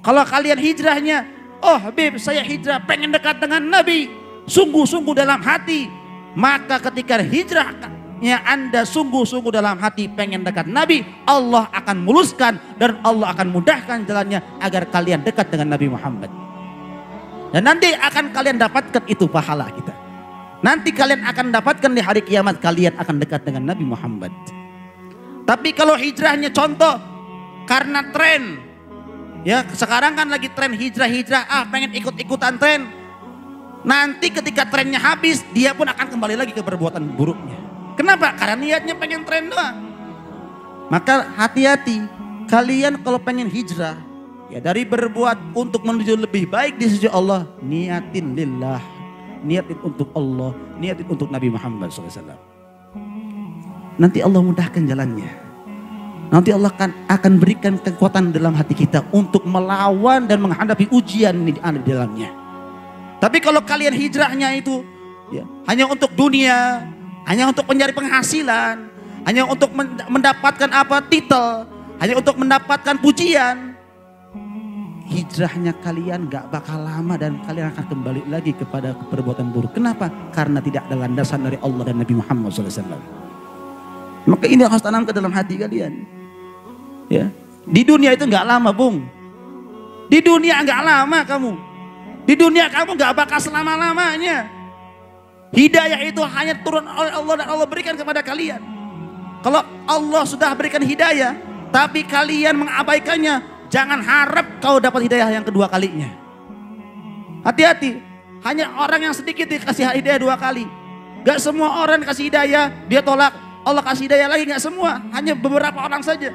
Kalau kalian hijrahnya, oh Habib saya hijrah pengen dekat dengan Nabi, sungguh-sungguh dalam hati. Maka ketika hijrahnya Anda sungguh-sungguh dalam hati pengen dekat Nabi, Allah akan muluskan dan Allah akan mudahkan jalannya agar kalian dekat dengan Nabi Muhammad. Dan nanti akan kalian dapatkan itu pahala kita. Nanti kalian akan dapatkan di hari kiamat, kalian akan dekat dengan Nabi Muhammad. Tapi kalau hijrahnya contoh karena tren, ya sekarang kan lagi tren hijrah, pengen ikut-ikutan tren. Nanti ketika trennya habis, dia pun akan kembali lagi ke perbuatan buruknya. Kenapa? Karena niatnya pengen tren doang. Maka hati-hati, kalian kalau pengen hijrah, ya dari berbuat untuk menuju lebih baik di sisi Allah, niatin lillah, niatin untuk Allah, niatin untuk Nabi Muhammad SAW. Nanti Allah mudahkan jalannya. Nanti Allah akan berikan kekuatan dalam hati kita untuk melawan dan menghadapi ujian ini ada di dalamnya. Tapi kalau kalian hijrahnya itu ya, hanya untuk dunia, hanya untuk mencari penghasilan, hanya untuk mendapatkan titel, hanya untuk mendapatkan pujian, hijrahnya kalian gak bakal lama dan kalian akan kembali lagi kepada perbuatan buruk. Kenapa? Karena tidak ada landasan dari Allah dan Nabi Muhammad SAW. Maka ini harus tanam ke dalam hati kalian. Ya, di dunia itu gak lama, Bung. Di dunia gak lama kamu. Di dunia kamu gak bakal selama-lamanya. Hidayah itu hanya turun oleh Allah dan Allah berikan kepada kalian. Kalau Allah sudah berikan hidayah, tapi kalian mengabaikannya, jangan harap kau dapat hidayah yang kedua kalinya. Hati-hati, hanya orang yang sedikit dikasih hidayah 2 kali. Gak semua orang dikasih hidayah, dia tolak. Allah kasih hidayah lagi, gak semua, hanya beberapa orang saja.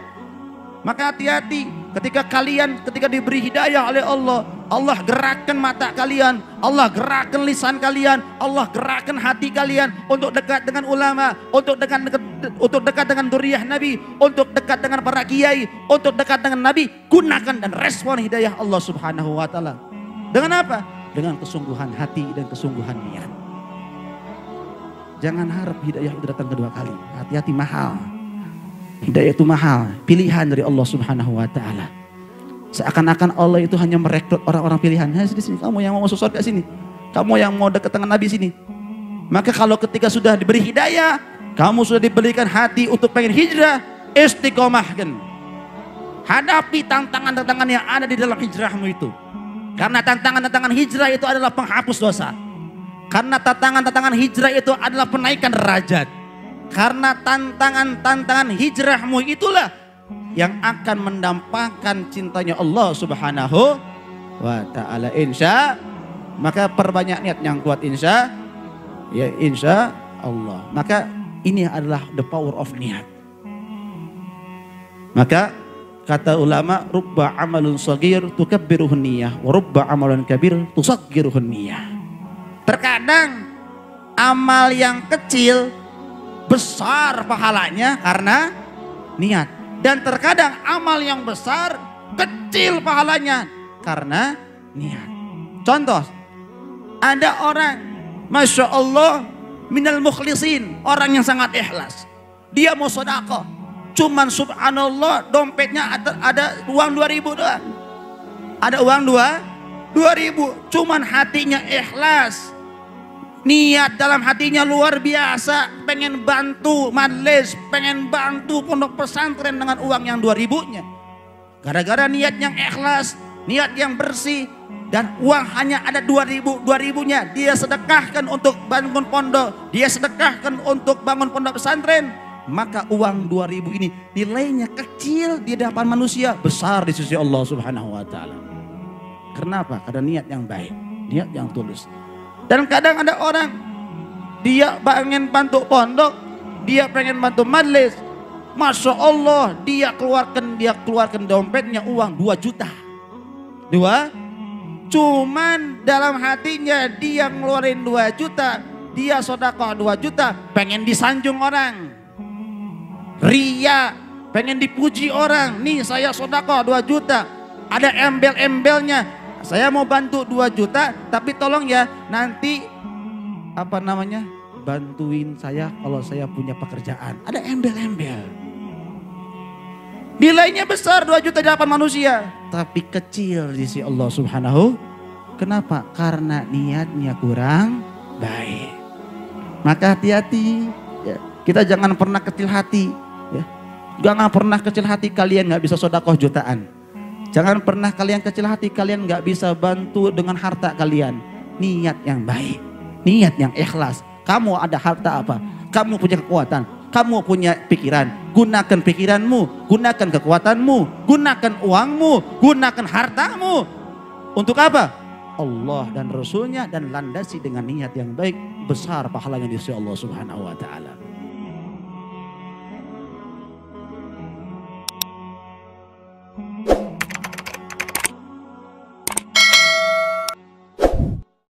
Maka hati-hati ketika diberi hidayah oleh Allah, Allah gerakkan mata kalian, Allah gerakkan lisan kalian, Allah gerakkan hati kalian untuk dekat dengan ulama, untuk dekat dengan dzurriyyah Nabi, untuk dekat dengan para kiai, untuk dekat dengan Nabi. Gunakan dan respon hidayah Allah Subhanahu wa taala. Dengan apa? Dengan kesungguhan hati dan kesungguhan niat. Jangan harap hidayah itu datang kedua kali. Hati-hati, mahal. Hidayah itu mahal, pilihan dari Allah Subhanahu wa taala. Seakan-akan Allah itu hanya merekrut orang-orang pilihan. Sini, kamu yang mau masuk surga sini. Kamu yang mau dekat dengan Nabi sini. Maka kalau ketika sudah diberi hidayah, kamu sudah diberikan hati untuk pengen hijrah, istiqomahkan. Hadapi tantangan-tantangan yang ada di dalam hijrahmu itu. Karena tantangan-tantangan hijrah itu adalah penghapus dosa. Karena tantangan-tantangan hijrah itu adalah penaikan derajat. Karena tantangan-tantangan hijrahmu itulah yang akan mendampakkan cintanya Allah Subhanahu wa ta'ala. Maka perbanyak niat yang kuat insya Allah. Maka ini adalah the power of niat. Maka kata ulama, rubba amalun sagir tukabbiruhun niyah wa rubba amalun kabir tusaggiruhun niyah. Terkadang amal yang kecil besar pahalanya karena niat. Dan terkadang amal yang besar kecil pahalanya karena niat. Contoh, ada orang Masya Allah minal mukhlisin, orang yang sangat ikhlas. Dia mau sedekah, cuman subhanallah dompetnya ada uang 2.000 doang. Ada uang 2.000, cuman hatinya ikhlas. Niat dalam hatinya luar biasa, pengen bantu majelis, pengen bantu pondok pesantren dengan uang yang 2.000-nya. Gara-gara niat yang ikhlas, niat yang bersih, dan uang hanya ada 2.000-nya, dia sedekahkan untuk bangun pondok, dia sedekahkan untuk bangun pondok pesantren. Maka uang 2.000 ini nilainya kecil di hadapan manusia, besar di sisi Allah Subhanahu wa taala. Kenapa? Karena niat yang baik, niat yang tulus. Dan kadang ada orang, dia pengen bantu pondok, dia pengen bantu majelis. Masya Allah, dia keluarkan dompetnya uang 2 juta. Cuman dalam hatinya dia ngeluarin 2 juta, dia sedekah 2 juta, pengen disanjung orang. Ria, pengen dipuji orang. Nih saya sedekah 2 juta, ada embel-embelnya. Saya mau bantu 2 juta, tapi tolong ya nanti bantuin saya kalau saya punya pekerjaan. Ada embel-embel. Nilainya besar 2.008.000 manusia, tapi kecil di sisi Allah Subhanahu. Kenapa? Karena niatnya kurang baik. Maka hati-hati ya. Kita jangan pernah kecil hati ya. Jangan pernah kecil hati kalian nggak bisa sedekah jutaan. Jangan pernah kalian kecil hati kalian nggak bisa bantu dengan harta kalian. Niat yang baik, niat yang ikhlas. Kamu ada harta apa? Kamu punya kekuatan, kamu punya pikiran. Gunakan pikiranmu, gunakan kekuatanmu, gunakan uangmu, gunakan hartamu. Untuk apa? Allah dan Rasulnya, dan landasi dengan niat yang baik. Besar pahalanya di sisi Allah Subhanahu wa ta'ala.